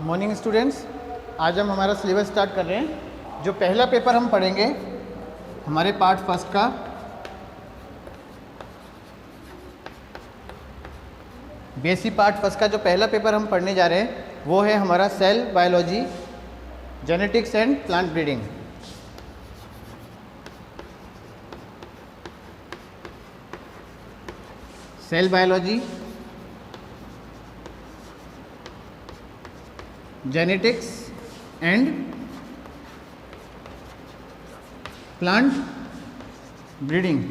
Morning students, आज हम हमारा सिलेबस स्टार्ट कर रहे हैं। जो पहला पेपर हम पढ़ेंगे हमारे पार्ट फर्स्ट का, बीएससी पार्ट फर्स्ट का जो पहला पेपर हम पढ़ने जा रहे हैं वो है हमारा cell biology, genetics and plant breeding. Cell biology, genetics and plant breeding.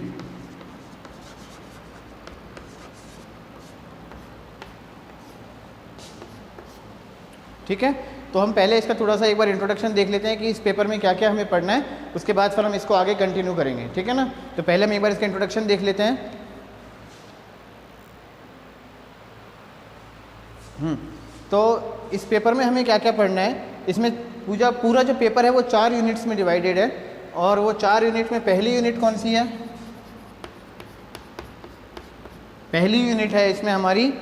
ठीक है, तो हम पहले इसका थोड़ा सा एक बार इंट्रोडक्शन देख लेते हैं कि इस पेपर में क्या क्या हमें पढ़ना है, उसके बाद फिर हम इसको आगे कंटिन्यू करेंगे। ठीक है ना, तो पहले हम एक बार इसका इंट्रोडक्शन देख लेते हैं। तो इस पेपर में हमें क्या क्या पढ़ना है, इसमें पूरा जो पेपर है वो 4 यूनिट्स में डिवाइडेड है। और वो 4 यूनिट में पहली यूनिट कौन सी है? पहली यूनिट है इसमें हमारी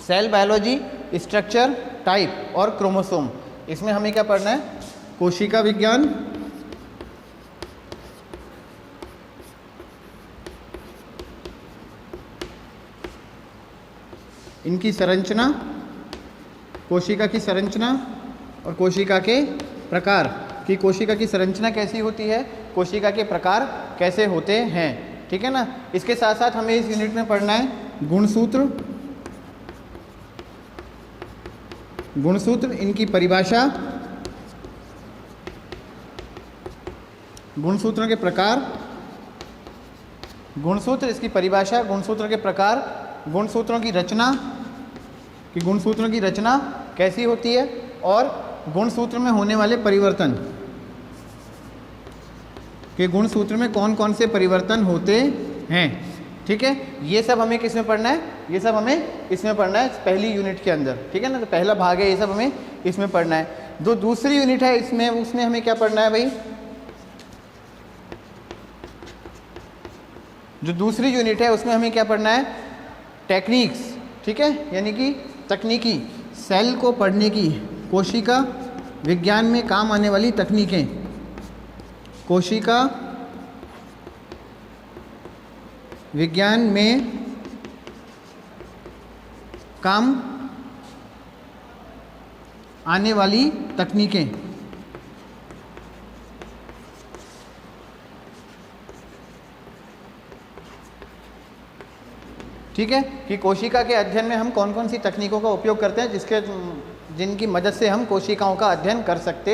सेल बायोलॉजी, स्ट्रक्चर, टाइप और क्रोमोसोम। इसमें हमें क्या पढ़ना है? कोशिका विज्ञान, इनकी संरचना, कोशिका की संरचना और कोशिका के प्रकार, कि कोशिका की संरचना कैसी होती है, कोशिका के प्रकार कैसे होते हैं। ठीक है ना, इसके साथ साथ हमें इस यूनिट में पढ़ना है गुणसूत्र, इनकी परिभाषा, गुणसूत्रों के प्रकार, गुणसूत्र, इसकी परिभाषा, गुणसूत्र के प्रकार, गुणसूत्रों की रचना, कि गुणसूत्रों की रचना कैसी होती है और गुणसूत्र में होने वाले परिवर्तन, कि गुणसूत्र में कौन कौन से परिवर्तन होते हैं। ठीक है, ये सब हमें किस में पढ़ना है? ये सब हमें इसमें पढ़ना है पहली यूनिट के अंदर। ठीक है ना, तो पहला भाग है, ये सब हमें इसमें पढ़ना है। जो दूसरी यूनिट है इसमें, उसमें हमें क्या पढ़ना है भाई? जो दूसरी यूनिट है उसमें हमें क्या पढ़ना है? टेक्निक्स। ठीक है, यानी कि तकनीकी, सेल को पढ़ने की, कोशिका विज्ञान में काम आने वाली तकनीकें, कोशिका विज्ञान में काम आने वाली तकनीकें। ठीक है, कि कोशिका के अध्ययन में हम कौन कौन सी तकनीकों का उपयोग करते हैं जिनकी मदद से हम कोशिकाओं का अध्ययन कर सकते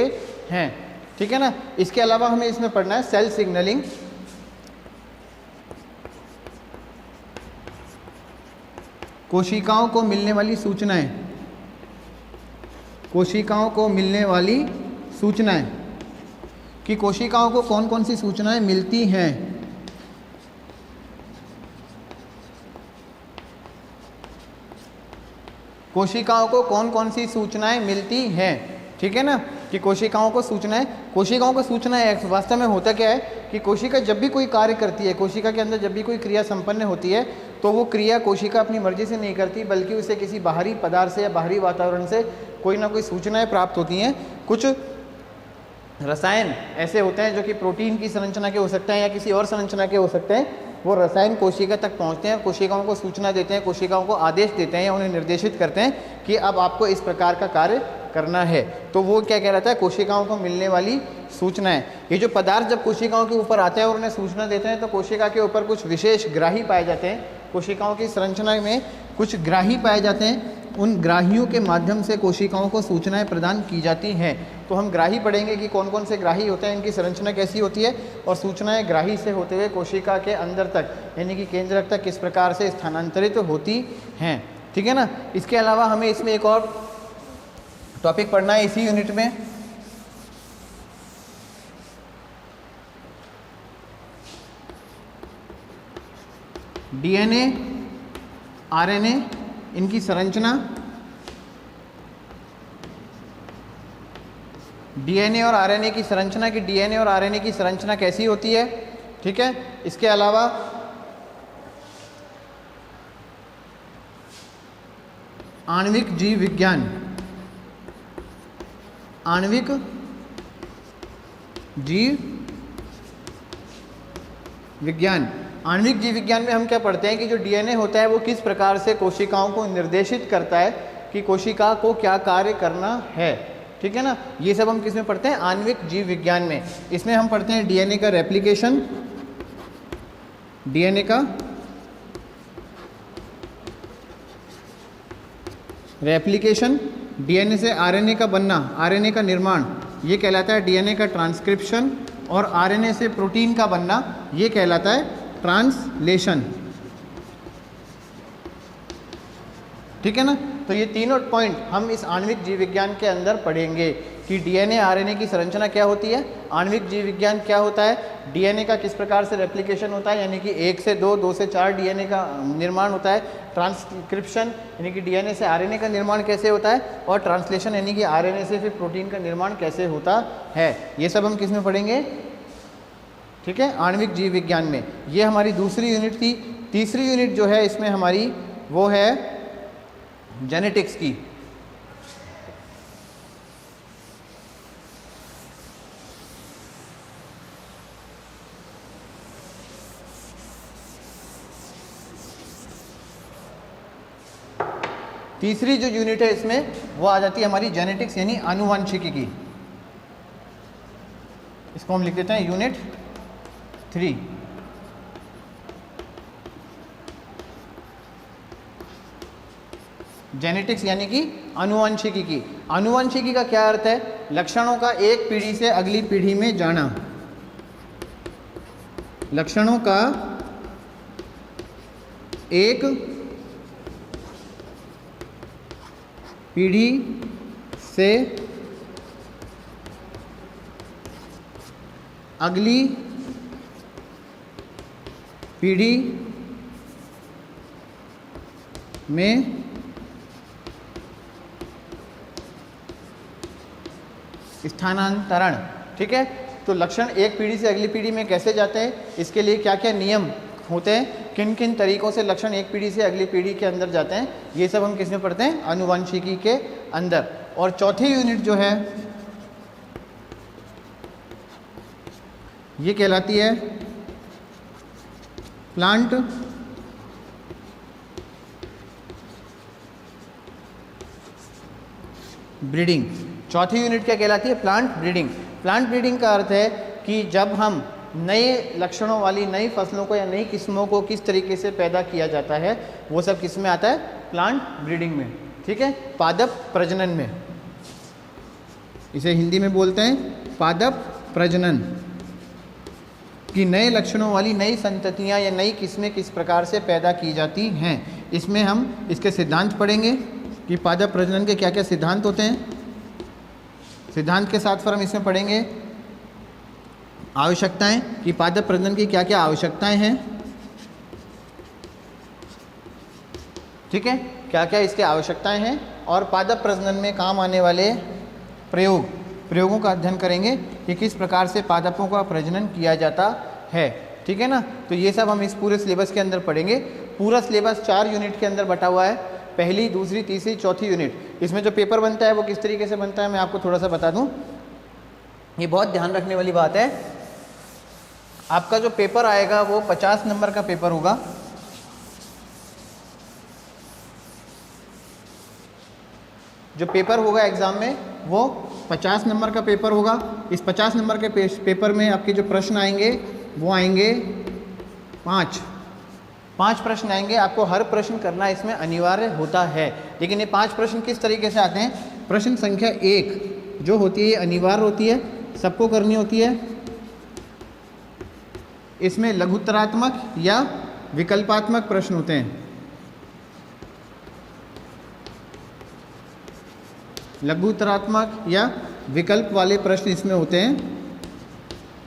हैं। ठीक है ना, इसके अलावा हमें इसमें पढ़ना है सेल सिग्नलिंग, कोशिकाओं को मिलने वाली सूचनाएं, कोशिकाओं को मिलने वाली सूचनाएं, कि कोशिकाओं को कौन कौन सी सूचनाएं मिलती हैं। कोशिकाओं को कौन कौन सी सूचनाएं मिलती हैं। ठीक है ना, कि कोशिकाओं को सूचनाएं वास्तव में होता क्या है कि कोशिका जब भी कोई कार्य करती है, कोशिका के अंदर जब भी कोई क्रिया संपन्न होती है, तो वो क्रिया कोशिका अपनी मर्जी से नहीं करती, बल्कि उसे किसी बाहरी पदार्थ से या बाहरी वातावरण से कोई ना कोई सूचनाएं प्राप्त होती हैं। कुछ रसायन ऐसे होते हैं जो कि प्रोटीन की संरचना के हो सकते हैं या किसी और संरचना के हो सकते हैं, वो रसायन कोशिका तक पहुंचते हैं, कोशिकाओं को सूचना देते हैं, कोशिकाओं को आदेश देते हैं या उन्हें निर्देशित करते हैं कि अब आपको इस प्रकार का कार्य करना है। तो वो क्या कह रहा था? कोशिकाओं को मिलने वाली सूचनाएं। ये जो पदार्थ जब कोशिकाओं के ऊपर आते हैं और उन्हें सूचना देते हैं, तो कोशिका के ऊपर कुछ विशेष ग्राही पाए जाते हैं, कोशिकाओं की संरचना में कुछ ग्राही पाए जाते हैं। उन ग्राहियों के माध्यम से कोशिकाओं को सूचनाएं प्रदान की जाती हैं। तो हम ग्राही पढ़ेंगे कि कौन कौन से ग्राही होते हैं, इनकी संरचना कैसी होती है और सूचनाएं ग्राही से होते हुए कोशिका के अंदर तक, यानी कि केंद्रक तक किस प्रकार से स्थानांतरित होती हैं। ठीक है ना, इसके अलावा हमें इसमें एक और टॉपिक पढ़ना है इसी यूनिट में, डीएनए, आरएनए, इनकी संरचना, डीएनए और आरएनए की संरचना, की डीएनए और आरएनए की संरचना कैसी होती है। ठीक है, इसके अलावा आणविक जीव विज्ञान, आणविक जीव विज्ञान। आणविक जीव विज्ञान में हम क्या पढ़ते हैं कि जो डीएनए होता है वो किस प्रकार से कोशिकाओं को निर्देशित करता है कि कोशिका को क्या कार्य करना है, ठीक है ना। ये सब हम किस में पढ़ते हैं, आणविक जीव विज्ञान में। इसमें हम पढ़ते हैं डीएनए का रेप्लिकेशन, डीएनए का रेप्लिकेशन, डीएनए से आरएनए का बनना, आरएनए का निर्माण, ये कहलाता है डीएनए का ट्रांसक्रिप्शन, और आरएनए से प्रोटीन का बनना, ये कहलाता है ट्रांसलेशन, ठीक है ना। तो ये तीनों पॉइंट हम इस आणविक जीव विज्ञान के अंदर पढ़ेंगे कि डीएनए आरएनए की संरचना क्या होती है, आणविक जीव विज्ञान क्या होता है, डीएनए का किस प्रकार से रेप्लिकेशन होता है यानी कि 1 से 2, 2 से 4 डीएनए का निर्माण होता है, ट्रांसक्रिप्शन यानी कि डीएनए से आरएनए का निर्माण कैसे होता है, और ट्रांसलेशन यानी कि आरएनए से फिर प्रोटीन का निर्माण कैसे होता है। ये सब हम किस में पढ़ेंगे, ठीक है, आणविक जीव विज्ञान में। ये हमारी दूसरी यूनिट थी। तीसरी यूनिट जो है इसमें हमारी वो है जेनेटिक्स की। तीसरी जो यूनिट है इसमें वो आ जाती है हमारी जेनेटिक्स यानी आनुवंशिकी की। इसको हम लिख देते हैं यूनिट 3। जेनेटिक्स यानी कि आनुवंशिकी की। आनुवंशिकी का क्या अर्थ है, लक्षणों का एक पीढ़ी से अगली पीढ़ी में जाना, लक्षणों का एक पीढ़ी से अगली पीढ़ी में स्थानांतरण, ठीक है। तो लक्षण एक पीढ़ी से अगली पीढ़ी में कैसे जाते हैं, इसके लिए क्या क्या नियम होते हैं, किन किन तरीकों से लक्षण एक पीढ़ी से अगली पीढ़ी के अंदर जाते हैं, ये सब हम किस में पढ़ते हैं, आनुवंशिकी के अंदर। और चौथी यूनिट जो है ये कहलाती है प्लांट ब्रीडिंग। चौथी यूनिट क्या कहलाती है, प्लांट ब्रीडिंग। प्लांट ब्रीडिंग का अर्थ है कि जब हम नए लक्षणों वाली नई फसलों को या नई किस्मों को किस तरीके से पैदा किया जाता है, वो सब किस में आता है, प्लांट ब्रीडिंग में, ठीक है, पादप प्रजनन में। इसे हिंदी में बोलते हैं पादप प्रजनन, कि नए लक्षणों वाली नई संततियां या नई किस्में किस प्रकार से पैदा की जाती हैं। इसमें हम इसके सिद्धांत पढ़ेंगे कि पादप प्रजनन के क्या क्या सिद्धांत होते हैं। सिद्धांत के साथ फिर हम इसमें पढ़ेंगे आवश्यकताएं, कि पादप प्रजनन की क्या क्या आवश्यकताएं हैं, ठीक है, क्या क्या इसके आवश्यकताएं हैं, और पादप प्रजनन में काम आने वाले प्रयोगों का अध्ययन करेंगे कि किस प्रकार से पादपों का प्रजनन किया जाता है, ठीक है ना। तो ये सब हम इस पूरे सिलेबस के अंदर पढ़ेंगे। पूरा सिलेबस 4 यूनिट के अंदर बटा हुआ है, पहली, दूसरी, तीसरी, चौथी यूनिट। इसमें जो पेपर बनता है वो किस तरीके से बनता है मैं आपको थोड़ा सा बता दूं। ये बहुत ध्यान रखने वाली बात है। आपका जो पेपर आएगा वो 50 नंबर का पेपर होगा। जो पेपर होगा एग्ज़ाम में वो 50 नंबर का पेपर होगा। इस 50 नंबर के पेपर में आपके जो प्रश्न आएंगे वो आएंगे 5 प्रश्न आएंगे। आपको हर प्रश्न करना इसमें अनिवार्य होता है, लेकिन ये 5 प्रश्न किस तरीके से आते हैं। प्रश्न संख्या 1 जो होती है अनिवार्य होती है, सबको करनी होती है। इसमें लघुत्तरात्मक या विकल्पात्मक प्रश्न होते हैं। लघुत्तरात्मक या विकल्प वाले प्रश्न इसमें होते हैं,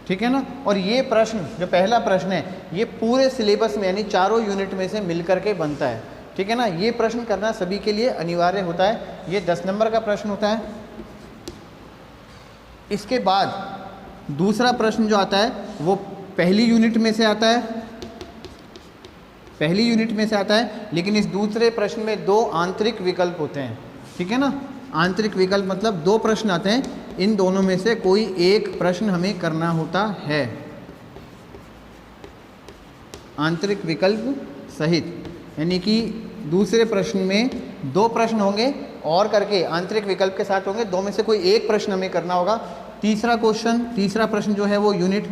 ठीक है ना। और ये प्रश्न जो पहला प्रश्न है ये पूरे सिलेबस में यानी चारों यूनिट में से मिलकर के बनता है, ठीक है ना। ये प्रश्न करना सभी के लिए अनिवार्य होता है। ये 10 नंबर का प्रश्न होता है। इसके बाद दूसरा प्रश्न जो आता है वो पहली यूनिट में से आता है, लेकिन इस दूसरे प्रश्न में 2 आंतरिक विकल्प होते हैं, ठीक है ना। आंतरिक विकल्प मतलब 2 प्रश्न आते हैं, इन दोनों में से कोई एक प्रश्न हमें करना होता है, आंतरिक विकल्प सहित। यानी कि दूसरे प्रश्न में 2 प्रश्न होंगे और करके आंतरिक विकल्प के साथ होंगे, 2 में से कोई एक प्रश्न हमें करना होगा। तीसरा प्रश्न जो है वो यूनिट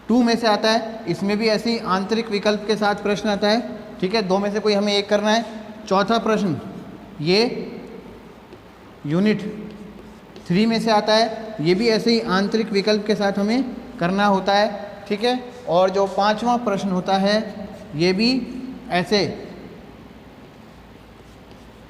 2 में से आता है, इसमें भी ऐसी आंतरिक विकल्प के साथ प्रश्न आता है, ठीक है। 2 में से कोई हमें एक करना है। चौथा प्रश्न ये यूनिट 3 में से आता है, ये भी ऐसे ही आंतरिक विकल्प के साथ हमें करना होता है, ठीक है। और जो 5वां प्रश्न होता है ये भी ऐसे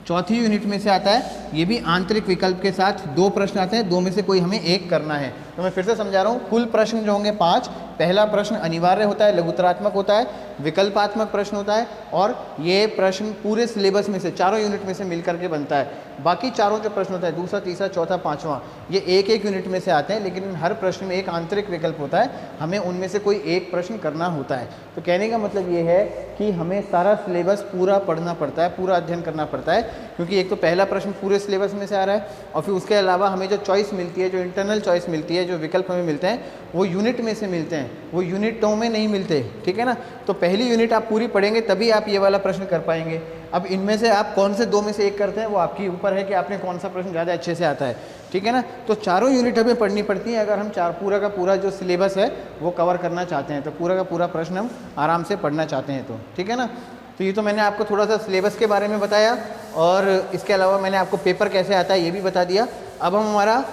चौथी यूनिट में से आता है, ये भी आंतरिक विकल्प के साथ 2 प्रश्न आते हैं, 2 में से कोई हमें एक करना है। तो मैं फिर से समझा रहा हूँ, कुल प्रश्न जो होंगे 5। पहला प्रश्न अनिवार्य होता है, लघुत्तरात्मक होता है, विकल्पात्मक प्रश्न होता है, और ये प्रश्न पूरे सिलेबस में से चारों यूनिट में से मिलकर के बनता है। बाकी चारों जो प्रश्न होता है, दूसरा, तीसरा, चौथा, 5वां, ये एक एक यूनिट में से आते हैं, लेकिन हर प्रश्न में एक आंतरिक विकल्प होता है, हमें उनमें से कोई एक प्रश्न करना होता है। तो कहने का मतलब ये है कि हमें सारा सिलेबस पूरा पढ़ना पड़ता है, पूरा अध्ययन करना पड़ता है, क्योंकि एक तो पहला प्रश्न पूरे सिलेबस में से आ रहा है, और फिर उसके अलावा हमें जो चॉइस मिलती है, जो इंटरनल चॉइस मिलती है, जो विकल्प हमें मिलते हैं, वो यूनिट में से मिलते हैं, वो यूनिटों में नहीं मिलते, ठीक है ना। तो पहली यूनिट आप पूरी पढ़ेंगे तभी आप ये वाला प्रश्न कर पाएंगे। अब इनमें से आप कौन से 2 में से एक करते हैं, वो आपके ऊपर है कि आपने कौन सा प्रश्न ज़्यादा अच्छे से आता है, ठीक है ना। तो चारों यूनिट हमें पढ़नी पड़ती है अगर हम पूरा का पूरा जो सिलेबस है वो कवर करना चाहते हैं, तो पूरा का पूरा प्रश्न हम आराम से पढ़ना चाहते हैं, तो ठीक है ना। तो ये तो मैंने आपको थोड़ा सा सिलेबस के बारे में बताया, और इसके अलावा मैंने आपको पेपर कैसे आता है ये भी बता दिया। अब हम हमारा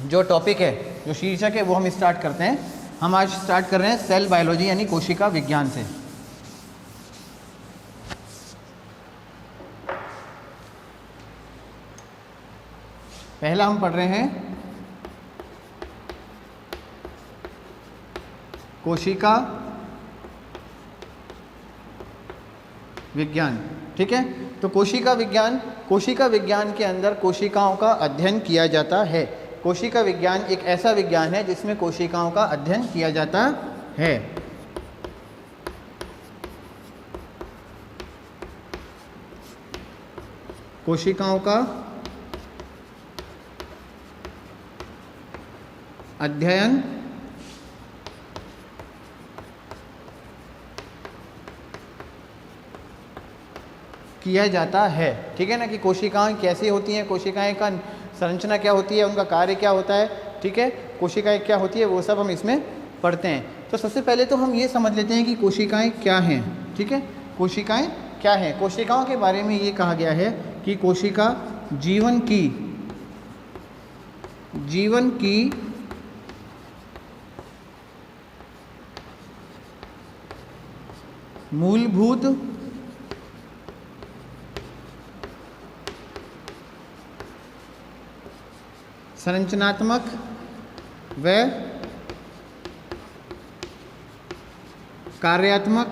जो टॉपिक है, जो शीर्षक है, वो हम स्टार्ट करते हैं। हम आज स्टार्ट कर रहे हैं सेल बायोलॉजी यानी कोशिका विज्ञान से। पहला हम पढ़ रहे हैं कोशिका विज्ञान, ठीक है। तो कोशिका विज्ञान के अंदर कोशिकाओं का अध्ययन किया जाता है। कोशिका विज्ञान एक ऐसा विज्ञान है जिसमें कोशिकाओं का अध्ययन किया जाता है। कोशिकाओं का अध्ययन किया जाता है, ठीक है ना। कि कोशिकाएं कैसी होती हैं, कोशिकाएं का संरचना क्या होती है, उनका कार्य क्या होता है, ठीक है। कोशिकाएं क्या होती है, वो सब हम इसमें पढ़ते हैं। तो सबसे पहले तो हम ये समझ लेते हैं कि कोशिकाएं क्या हैं, ठीक है। कोशिकाएं क्या हैं? कोशिकाओं के बारे में ये कहा गया है कि कोशिका जीवन की मूलभूत संरचनात्मक व कार्यात्मक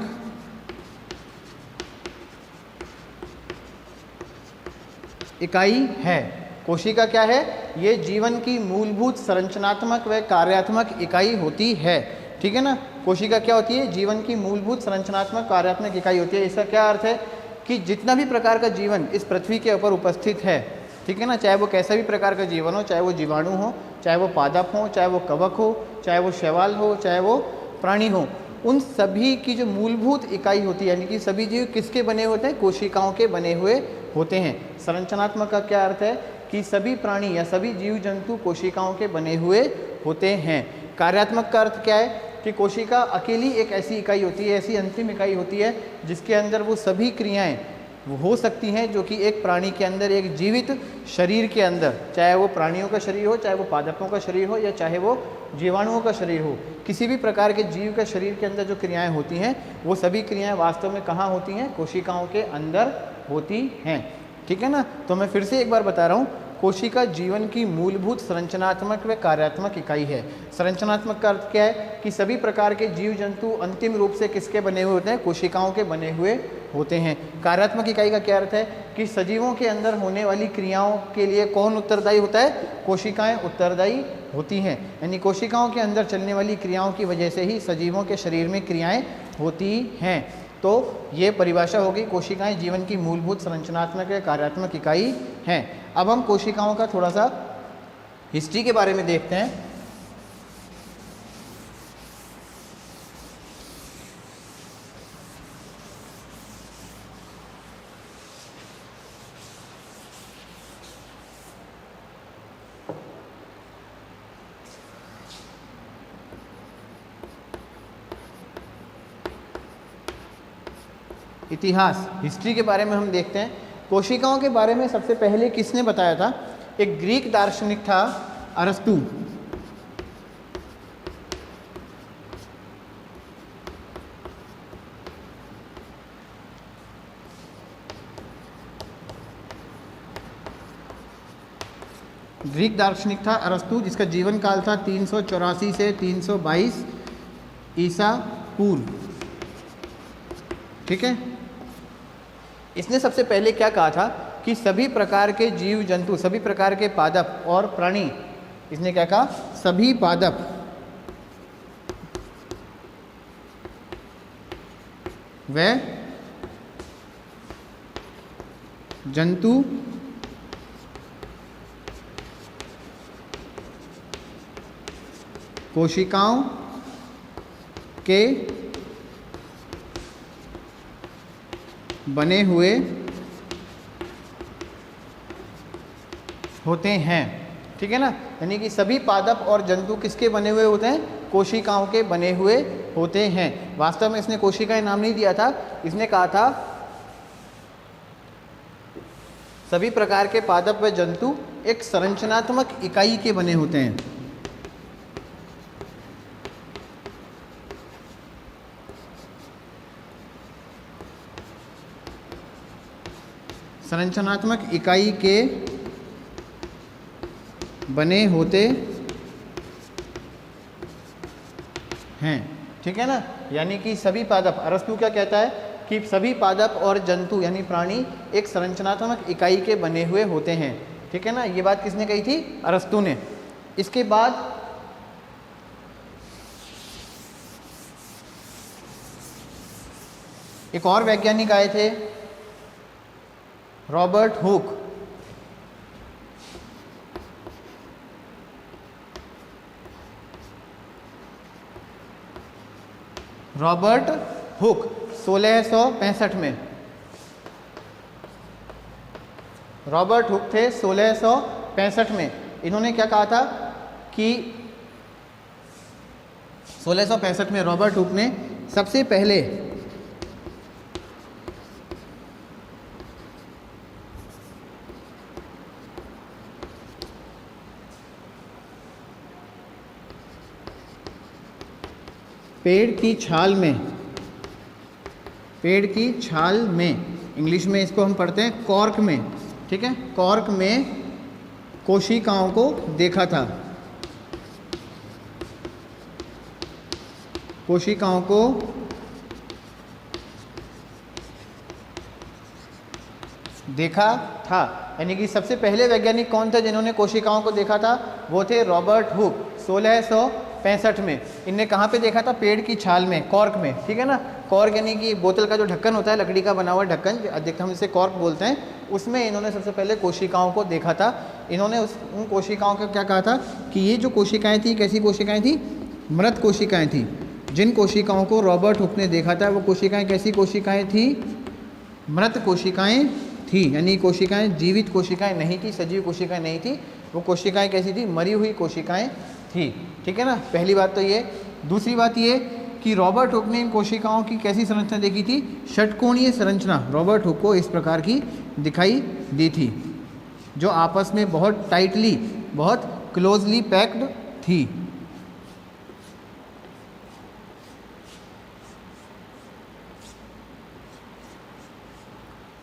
इकाई है। कोशिका क्या है? ये जीवन की मूलभूत संरचनात्मक व कार्यात्मक इकाई होती है, ठीक है ना। कोशिका क्या होती है? जीवन की मूलभूत संरचनात्मक कार्यात्मक इकाई होती है। इसका क्या अर्थ है कि जितना भी प्रकार का जीवन इस पृथ्वी के ऊपर उपस्थित है, ठीक है ना, चाहे वो कैसा भी प्रकार का जीवन हो, चाहे वो जीवाणु हो, चाहे वो पादप हो, चाहे वो कवक हो, चाहे वो शैवाल हो, चाहे वो प्राणी हो, उन सभी की जो मूलभूत इकाई होती है, यानी कि सभी जीव किसके बने होते हैं? कोशिकाओं के बने हुए होते हैं। संरचनात्मक का क्या अर्थ है कि सभी प्राणी या सभी जीव जंतु कोशिकाओं के बने हुए होते हैं। कार्यात्मक का अर्थ क्या है कि कोशिका अकेली एक ऐसी इकाई होती है, ऐसी अंतिम इकाई होती है जिसके अंदर वो सभी क्रियाएं वो हो सकती हैं जो कि एक प्राणी के अंदर, एक जीवित शरीर के अंदर, चाहे वो प्राणियों का शरीर हो, चाहे वो पादपों का शरीर हो, या चाहे वो जीवाणुओं का शरीर हो, किसी भी प्रकार के जीव के शरीर के अंदर जो क्रियाएं होती हैं वो सभी क्रियाएं वास्तव में कहाँ होती हैं? कोशिकाओं के अंदर होती हैं, ठीक है ना। तो मैं फिर से एक बार बता रहा हूँ, कोशिका जीवन की मूलभूत संरचनात्मक व कार्यात्मक इकाई है। संरचनात्मक का अर्थ क्या है कि सभी प्रकार के जीव जंतु अंतिम रूप से किसके बने हुए होते हैं? कोशिकाओं के बने हुए होते हैं। कार्यात्मक इकाई का क्या अर्थ है कि सजीवों के अंदर होने वाली क्रियाओं के लिए कौन उत्तरदायी होता है? कोशिकाएं उत्तरदायी होती हैं। यानी कोशिकाओं के अंदर चलने वाली क्रियाओं की वजह से ही सजीवों के शरीर में क्रियाएं होती हैं। तो ये परिभाषा होगी, कोशिकाएं जीवन की मूलभूत संरचनात्मक व कार्यात्मक इकाई हैं। अब हम कोशिकाओं का थोड़ा सा हिस्ट्री के बारे में देखते हैं। इतिहास, हिस्ट्री के बारे में हम देखते हैं। कोशिकाओं के बारे में सबसे पहले किसने बताया था? एक ग्रीक दार्शनिक था, अरस्तु। ग्रीक दार्शनिक था अरस्तु, जिसका जीवन काल था 384 से 322 ईसा पूर्व। ठीक है, इसने सबसे पहले क्या कहा था कि सभी प्रकार के जीव जंतु, सभी प्रकार के पादप और प्राणी, इसने क्या कहा? सभी पादप व जंतु कोशिकाओं के बने हुए होते हैं। ठीक है ना, यानी कि सभी पादप और जंतु किसके बने हुए होते हैं? कोशिकाओं के बने हुए होते हैं। वास्तव में इसने कोशिकाएं नाम नहीं दिया था, इसने कहा था सभी प्रकार के पादप व जंतु एक संरचनात्मक इकाई के बने होते हैं। संरचनात्मक इकाई के बने होते हैं। ठीक है ना, यानी कि सभी पादप, अरस्तु क्या कहता है कि सभी पादप और जंतु यानी प्राणी एक संरचनात्मक इकाई के बने हुए होते हैं। ठीक है ना, ये बात किसने कही थी? अरस्तु ने। इसके बाद एक और वैज्ञानिक आए थे, रॉबर्ट हुक। रॉबर्ट हुक 1665 में, रॉबर्ट हुक थे 1665 में। इन्होंने क्या कहा था कि 1665 में रॉबर्ट हुक ने सबसे पहले पेड़ की छाल में, इंग्लिश में इसको हम पढ़ते हैं कॉर्क में। ठीक है, कॉर्क में कोशिकाओं को देखा था। कोशिकाओं को देखा था, यानी कि सबसे पहले वैज्ञानिक कौन थे जिन्होंने कोशिकाओं को देखा था? वो थे रॉबर्ट हुक 1665 में। इनने कहाँ पे देखा था? पेड़ की छाल में, कॉर्क में। ठीक है ना, कॉर्क यानी कि बोतल का जो ढक्कन होता है, लकड़ी का बना हुआ ढक्कन, अधिकतर हम इसे कॉर्क बोलते हैं, उसमें इन्होंने सबसे पहले कोशिकाओं को देखा था। इन्होंने उन कोशिकाओं का क्या कहा था कि ये जो कोशिकाएं थी, कैसी कोशिकाएं थी? मृत कोशिकाएं थी। जिन कोशिकाओं को रॉबर्ट हुक ने देखा था वो कोशिकाएं कैसी कोशिकाएं थी? मृत कोशिकाएं थी, यानी कोशिकाएं जीवित कोशिकाएं नहीं थी, सजीव कोशिकाएं नहीं थी। वो कोशिकाएं कैसी थी? मरी हुई कोशिकाएं थी। ठीक है ना, पहली बात तो ये। दूसरी बात ये कि रॉबर्ट हुक ने इन कोशिकाओं की कैसी संरचना देखी थी? षटकोणीय संरचना रॉबर्ट हुक को इस प्रकार की दिखाई दी थी, जो आपस में बहुत टाइटली, बहुत क्लोजली पैक्ड थी।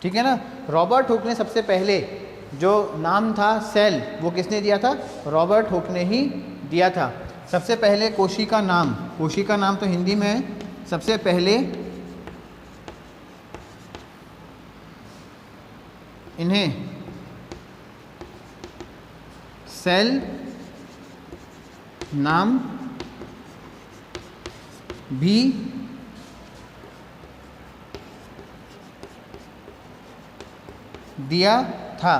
ठीक है ना, रॉबर्ट हुक ने सबसे पहले जो नाम था सेल, वो किसने दिया था? रॉबर्ट हुक ने ही दिया था। सबसे पहले कोशिका नाम तो हिंदी में है। सबसे पहले इन्हें सेल नाम भी दिया था।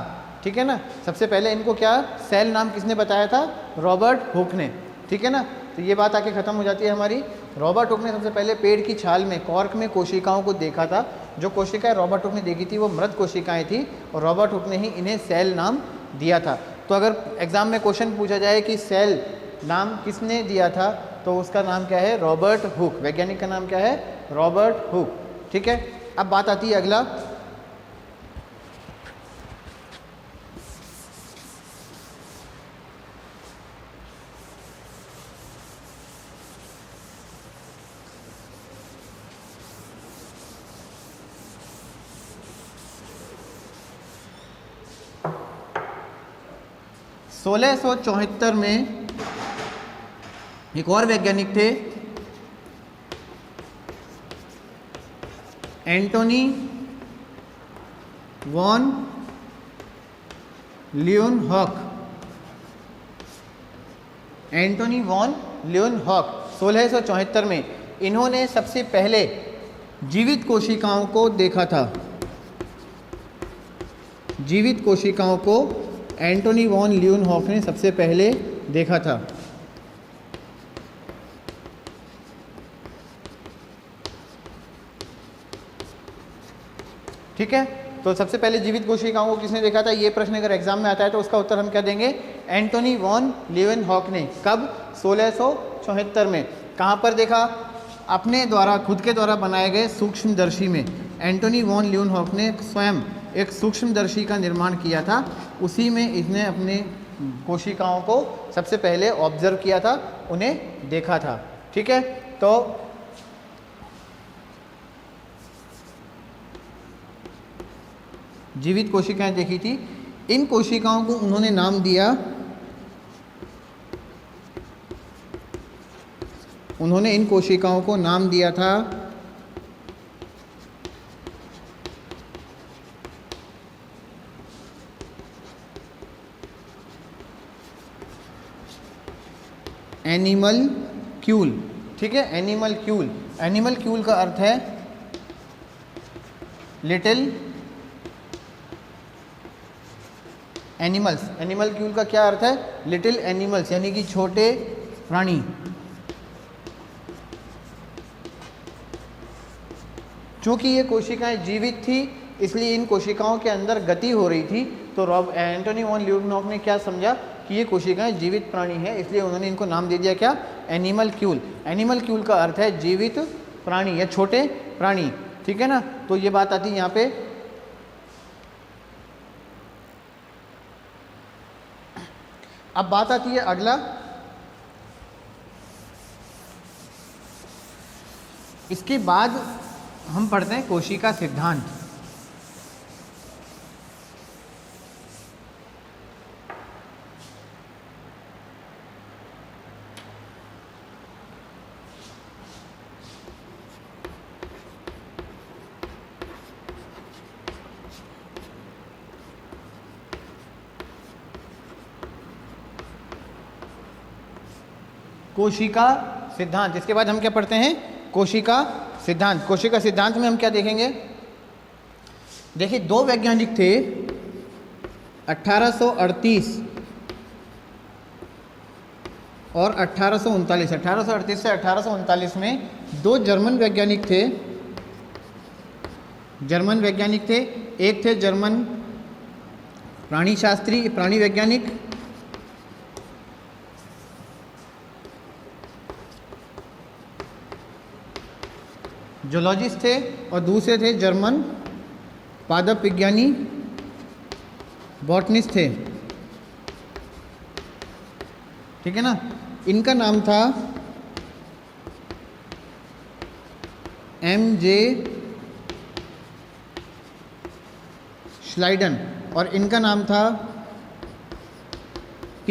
ठीक है ना। सबसे पहले इनको क्या सेल नाम किसने बताया था? रॉबर्ट हुक ने, ठीक है ना। तो ये बात आके ख़त्म हो जाती है हमारी। रॉबर्ट हुक ने सबसे पहले पेड़ की छाल में कॉर्क में कोशिकाओं को देखा था। जो कोशिकाएं रॉबर्ट हुक ने देखी थी वो मृत कोशिकाएं थी और रॉबर्ट हुक ने ही इन्हें सेल नाम दिया था। तो अगर एग्ज़ाम में क्वेश्चन पूछा जाए कि सेल नाम किसने दिया था तो उसका नाम क्या है? Robert Hooke. वैज्ञानिक का नाम क्या है? रॉबर्ट हुक, ठीक है। अब बात आती है अगला, सोलह 1674 में एक और वैज्ञानिक थे, एंटोनी वॉन ल्यूनहॉक। एंटोनी वॉन ल्यूनहॉक 1674 में इन्होंने सबसे पहले जीवित कोशिकाओं को देखा था। जीवित कोशिकाओं को एंटोनी वॉन ल्यूनहॉक ने सबसे पहले देखा था। ठीक है, तो सबसे पहले जीवित कोशिकाओं को किसने देखा था? ये प्रश्न अगर एग्जाम में आता है तो उसका उत्तर हम क्या देंगे? एंटोनी वॉन ल्यूनहॉक ने। कब? 1674 में। कहाँ पर देखा? अपने द्वारा, खुद के द्वारा बनाए गए सूक्ष्मदर्शी में। एंटोनी वॉन ल्यूनहॉक ने स्वयं एक सूक्ष्मदर्शी का निर्माण किया था, उसी में इसने अपने कोशिकाओं को सबसे पहले ऑब्जर्व किया था, उन्हें देखा था। ठीक है, तो जीवित कोशिकाएं देखी थी। इन कोशिकाओं को उन्होंने नाम दिया, उन्होंने इन कोशिकाओं को नाम दिया था एनिमल क्यूल। ठीक है, एनिमल क्यूल। एनिमल क्यूल का अर्थ है लिटिल एनिमल्स। एनिमल क्यूल का क्या अर्थ है? लिटिल एनिमल्स, यानी कि छोटे प्राणी। चूंकि ये कोशिकाएं जीवित थी इसलिए इन कोशिकाओं के अंदर गति हो रही थी, तो एंटोनी वॉन ल्यूनहॉक ने क्या समझा कि ये कोशिकाएं जीवित प्राणी है, इसलिए उन्होंने इनको नाम दे दिया क्या? एनिमल क्यूल। एनिमल क्यूल का अर्थ है जीवित प्राणी या छोटे प्राणी। ठीक है ना, तो ये बात आती है यहाँ पे। अब बात आती है अगला, इसके बाद हम पढ़ते हैं कोशिका सिद्धांत। कोशिका सिद्धांत, इसके बाद हम क्या पढ़ते हैं? कोशिका सिद्धांत। कोशिका सिद्धांत में हम क्या देखेंगे? देखिए, दो वैज्ञानिक थे 1838 और 1839। 1838 से 1839 में दो जर्मन वैज्ञानिक थे। जर्मन वैज्ञानिक थे, एक थे जर्मन प्राणी वैज्ञानिक, जूलॉजिस्ट थे, और दूसरे थे जर्मन पादप विज्ञानी, बॉटनिस्ट थे। ठीक है ना, इनका नाम था M.J. श्लाइडन और इनका नाम था T.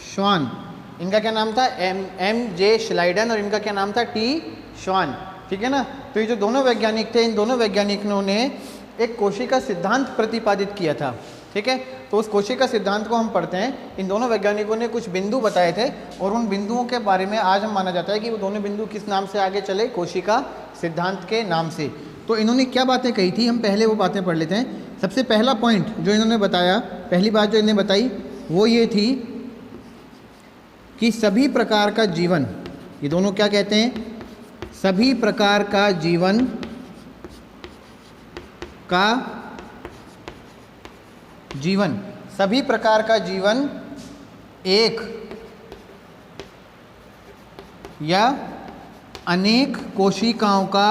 श्वान। इनका क्या नाम था? M.J. श्लाइडन और इनका क्या नाम था? T. श्वान। ठीक है ना, तो ये जो दोनों वैज्ञानिक थे, इन दोनों वैज्ञानिकों ने एक कोशिका सिद्धांत प्रतिपादित किया था। ठीक है, तो उस कोशिका सिद्धांत को हम पढ़ते हैं। इन दोनों वैज्ञानिकों ने कुछ बिंदु बताए थे और उन बिंदुओं के बारे में आज हम माना जाता है कि वो दोनों बिंदु किस नाम से आगे चले? कोशिका सिद्धांत के नाम से। तो इन्होंने क्या बातें कही थी, हम पहले वो बातें पढ़ लेते हैं। सबसे पहला पॉइंट जो इन्होंने बताया, पहली बात जो इन्होंने बताई वो ये थी कि सभी प्रकार का जीवन, ये दोनों क्या कहते हैं, सभी प्रकार का जीवन सभी प्रकार का जीवन एक या अनेक कोशिकाओं का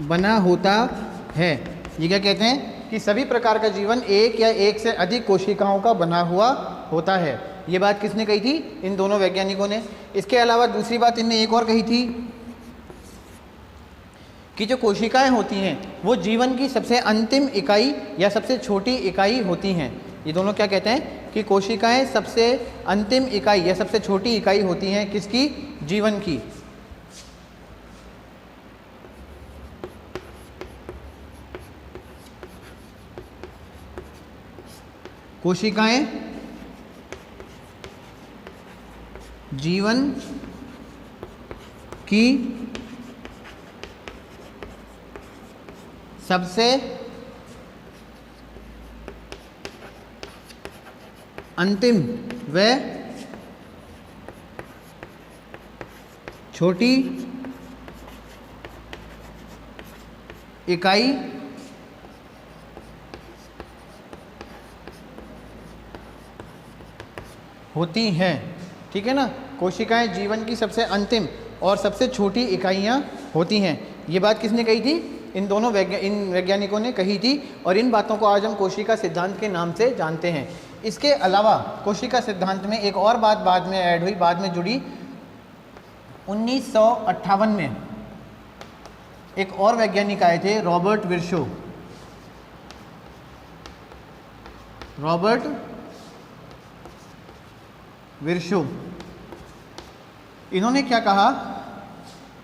बना होता है। ये क्या कहते हैं कि सभी प्रकार का जीवन एक या एक से अधिक कोशिकाओं का बना हुआ होता है। ये बात किसने कही थी? इन दोनों वैज्ञानिकों ने। इसके अलावा दूसरी बात इनने एक और कही थी कि जो कोशिकाएं होती हैं वो जीवन की सबसे अंतिम इकाई या सबसे छोटी इकाई होती हैं। ये दोनों क्या कहते हैं कि कोशिकाएं सबसे अंतिम इकाई या सबसे छोटी इकाई होती हैं, किसकी? जीवन की। कोशिकाएं जीवन की सबसे अंतिम व छोटी इकाई होती हैं। ठीक है ना, कोशिकाएं जीवन की सबसे अंतिम और सबसे छोटी इकाइयां होती हैं। ये बात किसने कही थी? इन दोनों वैज्ञानिकों ने कही थी, और इन बातों को आज हम कोशिका सिद्धांत के नाम से जानते हैं। इसके अलावा कोशिका सिद्धांत में एक और बात बाद में ऐड हुई, बाद में जुड़ी। 1958 में एक और वैज्ञानिक आए थे, रॉबर्ट विर्शो। इन्होंने क्या कहा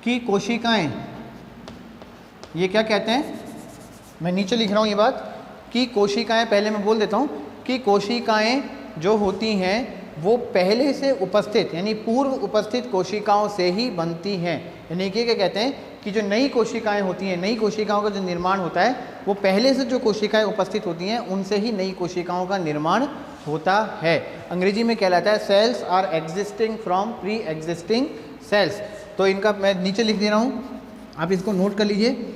कि कोशिकाएं, ये क्या कहते हैं, मैं नीचे लिख रहा हूँ ये बात, कि कोशिकाएं, पहले मैं बोल देता हूँ कि कोशिकाएं जो होती हैं वो पहले से उपस्थित यानी पूर्व उपस्थित कोशिकाओं से ही बनती हैं। यानी कि क्या कहते हैं कि जो नई कोशिकाएं होती हैं, नई कोशिकाओं का जो निर्माण होता है वो पहले से जो कोशिकाएं उपस्थित होती हैं उनसे ही नई कोशिकाओं का निर्माण होता है। अंग्रेजी में कहलाता है cells are existing from pre existing cells. तो इनका मैं नीचे लिख दे रहा हूँ, आप इसको नोट कर लीजिए।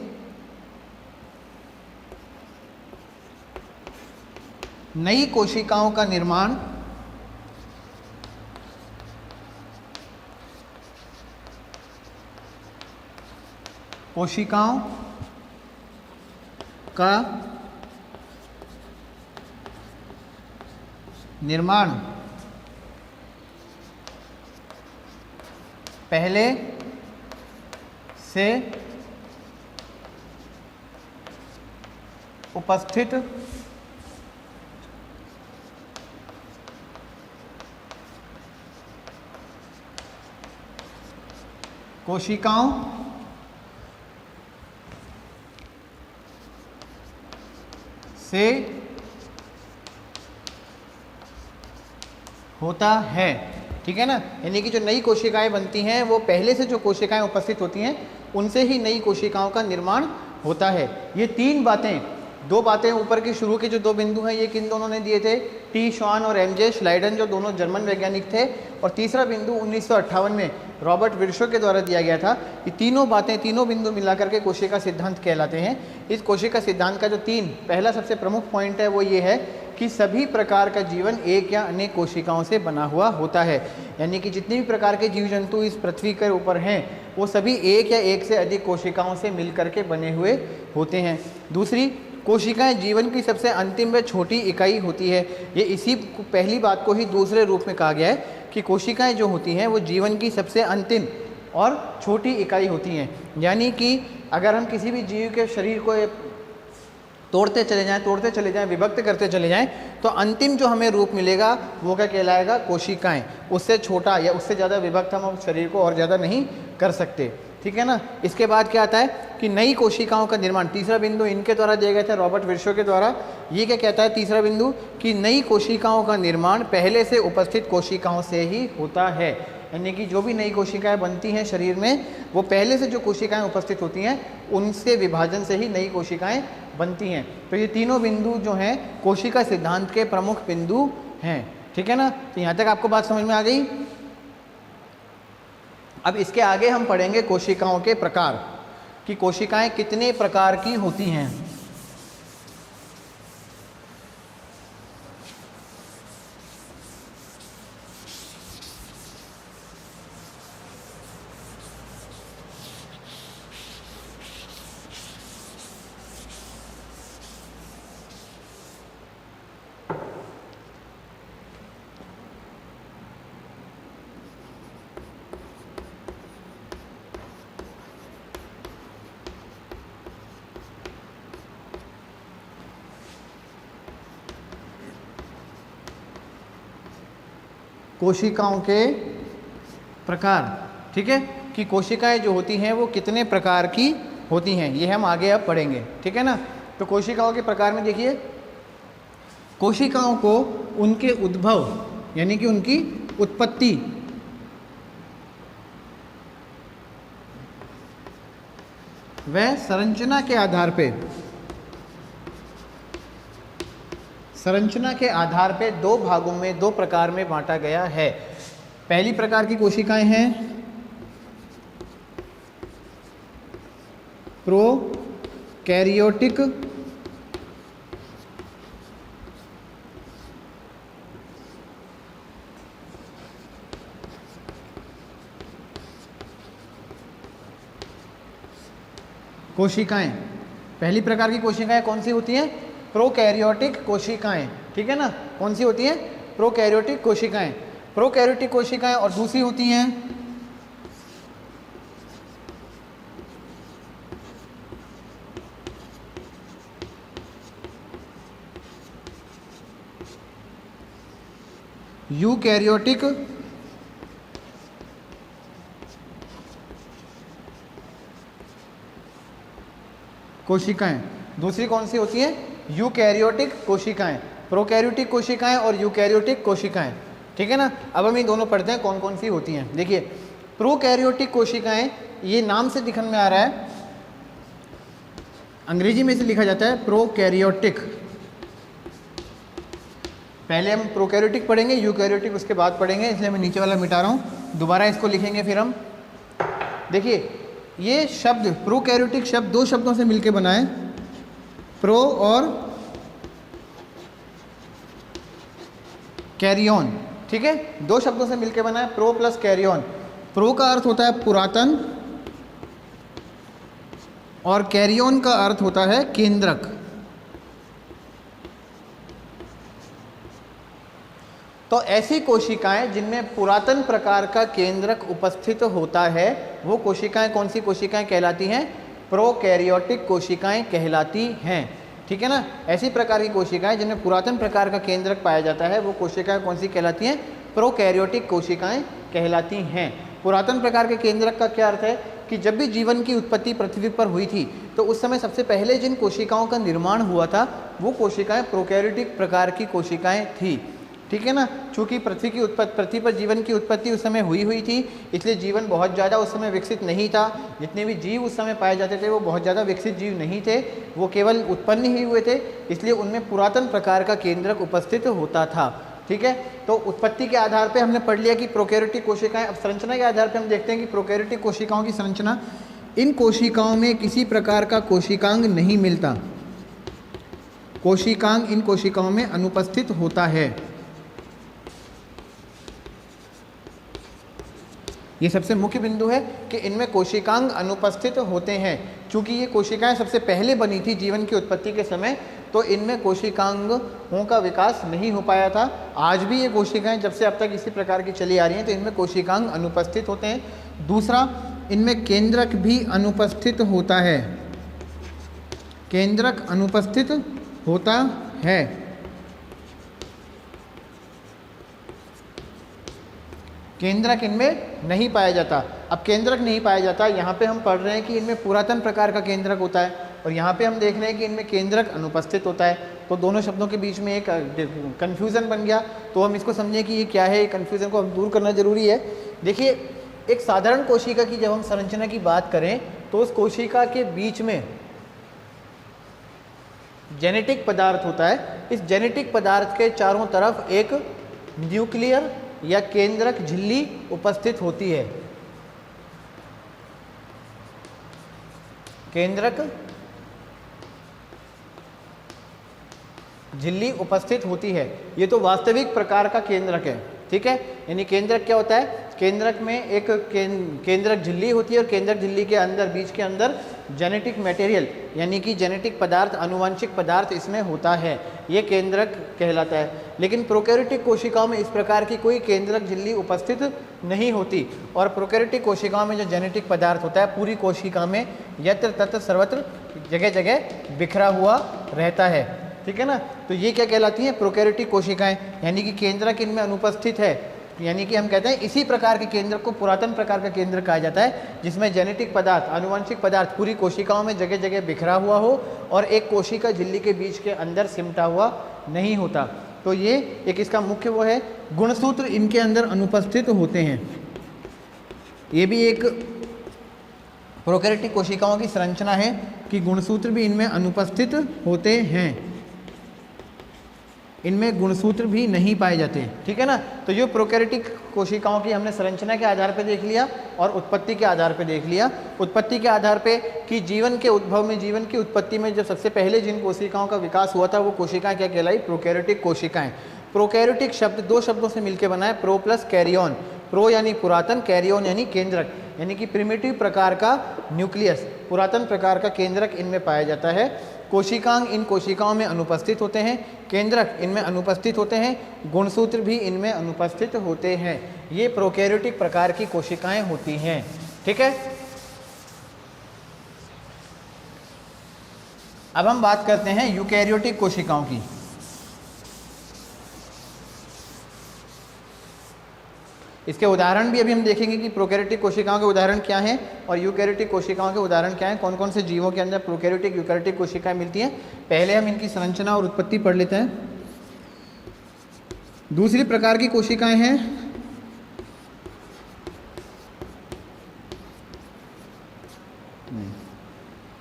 नई कोशिकाओं का निर्माण पहले से उपस्थित कोशिकाओं से होता है। ठीक है ना, यानी कि जो नई कोशिकाएं बनती हैं वो पहले से जो कोशिकाएं उपस्थित होती हैं उनसे ही नई कोशिकाओं का निर्माण होता है। ये तीन बातें, दो बातें ऊपर की शुरू के जो दो बिंदु हैं ये किन दोनों ने दिए थे? टी श्वान और एमजे श्लाइडन, जो दोनों जर्मन वैज्ञानिक थे। और तीसरा बिंदु 1958 में रॉबर्ट विर्शो के द्वारा दिया गया था। ये तीनों बातें, तीनों बिंदु मिलाकर के कोशिका सिद्धांत कहलाते हैं। इस कोशिका सिद्धांत का जो पहला सबसे प्रमुख पॉइंट है वो ये है कि सभी प्रकार का जीवन एक या अनेक कोशिकाओं से बना हुआ होता है। यानी कि जितने भी प्रकार के जीव जंतु इस पृथ्वी के ऊपर हैं वो सभी एक या एक से अधिक कोशिकाओं से मिलकर के बने हुए होते हैं। दूसरी, कोशिकाएं जीवन की सबसे अंतिम व छोटी इकाई होती है। ये इसी पहली बात को ही दूसरे रूप में कहा गया है कि कोशिकाएं जो होती हैं वो जीवन की सबसे अंतिम और छोटी इकाई होती हैं। यानी कि अगर हम किसी भी जीव के शरीर को तोड़ते चले जाएं, विभक्त करते चले जाएं, तो अंतिम जो हमें रूप मिलेगा वो क्या कहलाएगा? कोशिकाएं। उससे छोटा या उससे ज़्यादा विभक्त हम शरीर को और ज़्यादा नहीं कर सकते। ठीक है ना। इसके बाद क्या आता है कि नई कोशिकाओं का निर्माण, तीसरा बिंदु इनके द्वारा दिया गया था, रॉबर्ट विर्शो के द्वारा। ये क्या कहता है तीसरा बिंदु कि नई कोशिकाओं का निर्माण पहले से उपस्थित कोशिकाओं से ही होता है, यानी कि जो भी नई कोशिकाएं बनती हैं शरीर में वो पहले से जो कोशिकाएं उपस्थित होती हैं उनसे विभाजन से ही नई कोशिकाएं बनती हैं। तो ये तीनों बिंदु जो हैं कोशिका सिद्धांत के प्रमुख बिंदु हैं, ठीक है ना। तो यहाँ तक आपको बात समझ में आ गई। अब इसके आगे हम पढ़ेंगे कोशिकाओं के प्रकार, कि कोशिकाएं कितने प्रकार की होती हैं। कोशिकाओं के प्रकार, ठीक है, कि कोशिकाएं जो होती हैं वो कितने प्रकार की होती हैं, ये हम आगे अब पढ़ेंगे, ठीक है ना। तो कोशिकाओं के प्रकार में देखिए, कोशिकाओं को उनके उद्भव यानी कि उनकी उत्पत्ति, वह संरचना के आधार पे दो भागों में, दो प्रकार में बांटा गया है। पहली प्रकार की कोशिकाएं हैं प्रोकैरियोटिक कोशिकाएं। पहली प्रकार की कोशिकाएं कौन सी होती हैं? प्रोकैरियोटिक कोशिकाएं, ठीक है ना। कौन सी होती हैं? प्रोकैरियोटिक कोशिकाएं। प्रोकैरियोटिक कोशिकाएं और दूसरी होती हैं यूकैरियोटिक कोशिकाएं। दूसरी कौन सी होती हैं? यूकैरियोटिक कोशिकाएं। प्रोकैरियोटिक कोशिकाएं और यूकैरियोटिक कोशिकाएं, ठीक है ना। अब हम ये दोनों पढ़ते हैं कौन कौन सी होती हैं। देखिए, प्रोकैरियोटिक कोशिकाएं, ये नाम से दिखने में आ रहा है, अंग्रेजी में इसे लिखा जाता है प्रोकैरियोटिक। पहले हम प्रोकैरियोटिक पढ़ेंगे, यूकैरियोटिक उसके बाद पढ़ेंगे, इसलिए मैं नीचे वाला मिटा रहा हूँ, दोबारा इसको लिखेंगे फिर हम। देखिए, ये शब्द प्रोकैरियोटिक शब्द दो शब्दों से मिलकर बना है, प्रो और कैरियन, ठीक है। दो शब्दों से मिलकर बना है, प्रो प्लस कैरियन। प्रो का अर्थ होता है पुरातन और कैरियन का अर्थ होता है केंद्रक। तो ऐसी कोशिकाएं जिनमें पुरातन प्रकार का केंद्रक उपस्थित होता है वो कोशिकाएं कौन सी कोशिकाएं कहलाती हैं? प्रोकैरियोटिक कोशिकाएं कहलाती हैं, ठीक है ना। ऐसी प्रकार की कोशिकाएं जिनमें पुरातन प्रकार का केंद्रक पाया जाता है वो कोशिकाएं कौन सी कहलाती हैं? प्रोकैरियोटिक कोशिकाएं कहलाती हैं। पुरातन प्रकार के केंद्रक का क्या अर्थ है कि जब भी जीवन की उत्पत्ति पृथ्वी पर हुई थी तो उस समय सबसे पहले जिन कोशिकाओं का निर्माण हुआ था वो कोशिकाएं प्रोकैरियोटिक प्रकार की कोशिकाएं थी, ठीक है ना। चूँकि पृथ्वी पर जीवन की उत्पत्ति उस समय हुई थी, इसलिए जीवन बहुत ज़्यादा उस समय विकसित नहीं था। जितने भी जीव उस समय पाए जाते थे वो बहुत ज़्यादा विकसित जीव नहीं थे, वो केवल उत्पन्न ही हुए थे, इसलिए उनमें पुरातन प्रकार का केंद्रक उपस्थित होता था, ठीक है। तो उत्पत्ति के आधार पर हमने पढ़ लिया कि प्रोकैरियोटिक कोशिकाएं। अब संरचना के आधार पर हम देखते हैं कि प्रोकैरियोटिक कोशिकाओं की संरचना, इन कोशिकाओं में किसी प्रकार का कोशिकांग नहीं मिलता, कोशिकांग इन कोशिकाओं में अनुपस्थित होता है। ये सबसे मुख्य बिंदु है कि इनमें कोशिकांग अनुपस्थित होते हैं। चूँकि ये कोशिकाएं सबसे पहले बनी थी जीवन की उत्पत्ति के समय, तो इनमें कोशिकांगों का विकास नहीं हो पाया था। आज भी ये कोशिकाएं जब से अब तक इसी प्रकार की चली आ रही हैं तो इनमें कोशिकांग अनुपस्थित होते हैं। दूसरा, इनमें केंद्रक भी अनुपस्थित होता है, केंद्रक अनुपस्थित होता है। केंद्रक इनमें नहीं पाया जाता। अब केंद्रक नहीं पाया जाता। यहाँ पे हम पढ़ रहे हैं कि इनमें पुरातन प्रकार का केंद्रक होता है और यहाँ पे हम देख रहे हैं कि इनमें केंद्रक अनुपस्थित होता है। तो दोनों शब्दों के बीच में एक कन्फ्यूज़न बन गया। तो हम इसको समझें कि ये क्या है, ये कन्फ्यूज़न को हम दूर करना जरूरी है। देखिए, एक साधारण कोशिका की जब हम संरचना की बात करें तो उस कोशिका के बीच में जेनेटिक पदार्थ होता है। इस जेनेटिक पदार्थ के चारों तरफ एक न्यूक्लियर या केंद्रक झिल्ली उपस्थित होती है। केंद्रक झिल्ली उपस्थित होती है। ये तो वास्तविक प्रकार का केंद्रक है, ठीक है। यानी केंद्रक क्या होता है, केंद्रक में एक केंद्रक झिल्ली होती है और केंद्रक झिल्ली के अंदर, बीच के अंदर जेनेटिक मटेरियल यानी कि जेनेटिक पदार्थ, आनुवंशिक पदार्थ इसमें होता है। ये केंद्रक कहलाता है। लेकिन प्रोकैरियोटिक कोशिकाओं में इस प्रकार की कोई केंद्रक झिल्ली उपस्थित नहीं होती और प्रोकैरियोटिक कोशिकाओं में जो जेनेटिक पदार्थ होता है पूरी कोशिका में यत्र तत्र सर्वत्र जगह जगह बिखरा हुआ रहता है, ठीक है ना। तो ये क्या कहलाती हैं, प्रोकैरियोटिक कोशिकाएं, यानी कि केंद्रक इनमें अनुपस्थित है। यानी कि हम कहते हैं इसी प्रकार के केंद्रक को पुरातन प्रकार का केंद्र कहा जाता है, जिसमें जेनेटिक पदार्थ, आनुवंशिक पदार्थ पूरी कोशिकाओं में जगह जगह बिखरा हुआ हो और एक कोशिका झिल्ली के बीच के अंदर सिमटा हुआ नहीं होता। तो ये एक इसका मुख्य वो है, गुणसूत्र इनके अंदर अनुपस्थित होते हैं। ये भी एक प्रोकैरियोटिक कोशिकाओं की संरचना है कि गुणसूत्र भी इनमें अनुपस्थित होते हैं, इनमें गुणसूत्र भी नहीं पाए जाते, ठीक है ना। तो ये प्रोकैरियोटिक कोशिकाओं की हमने संरचना के आधार पर देख लिया और उत्पत्ति के आधार पर देख लिया। उत्पत्ति के आधार पे कि जीवन के उद्भव में, जीवन की उत्पत्ति में जब सबसे पहले जिन कोशिकाओं का विकास हुआ था वो कोशिकाएं क्या कहलाई, प्रोकैरियोटिक कोशिकाएं। प्रोकैरियोटिक शब्द दो शब्दों से मिलकर बना है, प्रो प्लस कैरियन। प्रो यानी पुरातन, कैरियन यानी केंद्रक, यानी कि प्रिमिटिव प्रकार का न्यूक्लियस, पुरातन प्रकार का केंद्रक इनमें पाया जाता है। कोशिकांग इन कोशिकाओं में अनुपस्थित होते हैं, केंद्रक इनमें अनुपस्थित होते हैं, गुणसूत्र भी इनमें अनुपस्थित होते हैं। ये प्रोकैरियोटिक प्रकार की कोशिकाएं होती हैं, ठीक है। अब हम बात करते हैं यूकैरियोटिक कोशिकाओं की। इसके उदाहरण भी अभी हम देखेंगे कि प्रोकैरियोटिक कोशिकाओं के उदाहरण क्या हैं और यूकैरियोटिक कोशिकाओं के उदाहरण क्या हैं, कौन कौन से जीवों के अंदर प्रोकैरियोटिक यूकैरियोटिक कोशिकाएं मिलती हैं। पहले हम इनकी संरचना और उत्पत्ति पढ़ लेते हैं। दूसरी प्रकार की कोशिकाएं हैं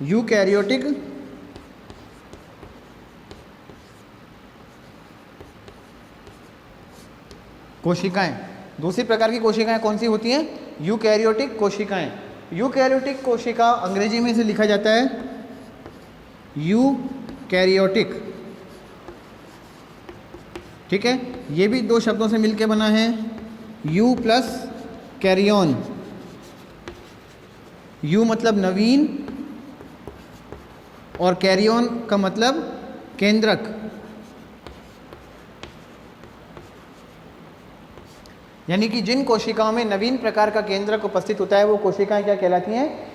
यूकैरियोटिक कोशिकाएं। दूसरी प्रकार की कोशिकाएं कौन सी होती हैं, यूकैरियोटिक कोशिकाएं। यूकैरियोटिक कोशिका अंग्रेजी में से लिखा जाता है यूकैरियोटिक, ठीक है। ये भी दो शब्दों से मिलकर बना है, यू प्लस कैरियन। यू मतलब नवीन और कैरियन का मतलब केंद्रक, यानी कि जिन कोशिकाओं में नवीन प्रकार का केंद्रक उपस्थित होता है वो कोशिकाएं क्या कहलाती हैं,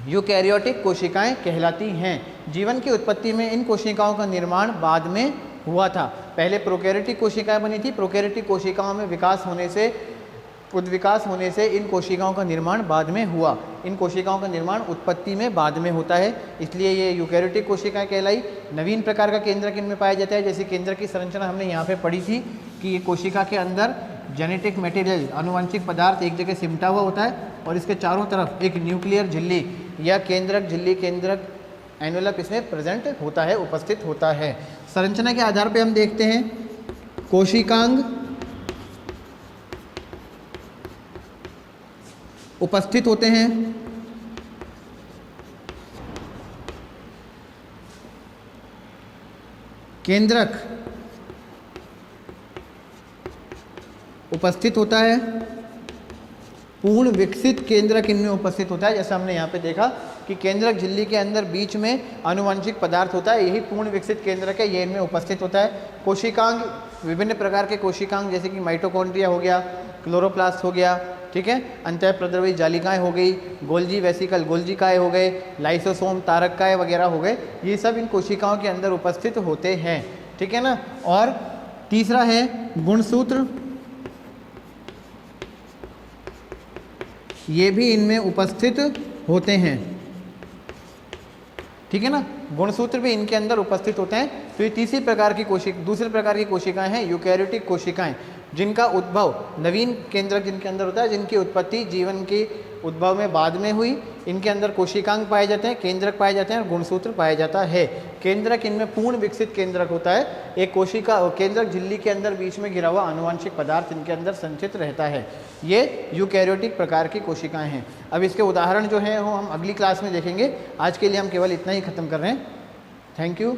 यूकैरियोटिक कोशिकाएं कहलाती हैं। जीवन की उत्पत्ति में इन कोशिकाओं का निर्माण बाद में हुआ था। पहले प्रोकैरियोटिक कोशिकाएं बनी थी, प्रोकैरियोटिक कोशिकाओं में विकास होने से, उद्विकास होने से इन कोशिकाओं का निर्माण बाद में हुआ। इन कोशिकाओं का निर्माण उत्पत्ति में बाद में होता है, इसलिए ये यूकैरियोटिक कोशिकाएं कहलाई। नवीन प्रकार का केंद्रक इनमें पाया जाता है। जैसे केंद्रक की संरचना हमने यहाँ पे पढ़ी थी कि ये कोशिका के अंदर जेनेटिक मटेरियल, आनुवंशिक पदार्थ एक जगह सिमटा हुआ होता है और इसके चारों तरफ एक न्यूक्लियर झिल्ली या केंद्रक झिल्ली, केंद्रक एनवेलप इसमें प्रेजेंट होता है, उपस्थित होता है। संरचना के आधार पे हम देखते हैं कोशिकांग उपस्थित होते हैं, केंद्रक उपस्थित होता है, पूर्ण विकसित केंद्रक इनमें उपस्थित होता है। जैसा हमने यहाँ पे देखा कि केंद्रक झिल्ली के अंदर बीच में आनुवंशिक पदार्थ होता है, यही पूर्ण विकसित केंद्रक है, ये इनमें उपस्थित होता है। कोशिकांग, विभिन्न प्रकार के कोशिकांग जैसे कि माइटोकॉन्ड्रिया हो गया, क्लोरोप्लास्ट हो गया, ठीक है, अंतःप्रद्रवी जालिकाएं हो गई, गोल्जी वेसिकल गोल्जिकाएं हो गए, लाइसोसोम तारककाय वगैरह हो गए, ये सब इन कोशिकाओं के अंदर उपस्थित होते हैं, ठीक है ना। और तीसरा है गुणसूत्र। ये भी इनमें उपस्थित होते हैं, ठीक है ना, गुणसूत्र भी इनके अंदर उपस्थित होते हैं। तो ये दूसरे प्रकार की कोशिकाएं हैं यूकैरियोटिक कोशिकाएं, जिनका उद्भव नवीन केंद्रक जिनके अंदर होता है, जिनकी उत्पत्ति जीवन के उद्भव में बाद में हुई। इनके अंदर कोशिकांग पाए जाते हैं, केंद्रक पाए जाते हैं और गुणसूत्र पाया जाता है। केंद्रक इनमें पूर्ण विकसित केंद्रक होता है। एक कोशिका केंद्रक झिल्ली के अंदर बीच में गिरा हुआ आनुवांशिक पदार्थ इनके अंदर संचित रहता है। ये यूकैरियोटिक प्रकार की कोशिकाएं हैं। अब इसके उदाहरण जो हैं वो हम अगली क्लास में देखेंगे। आज के लिए हम केवल इतना ही ख़त्म कर रहे हैं। Thank you.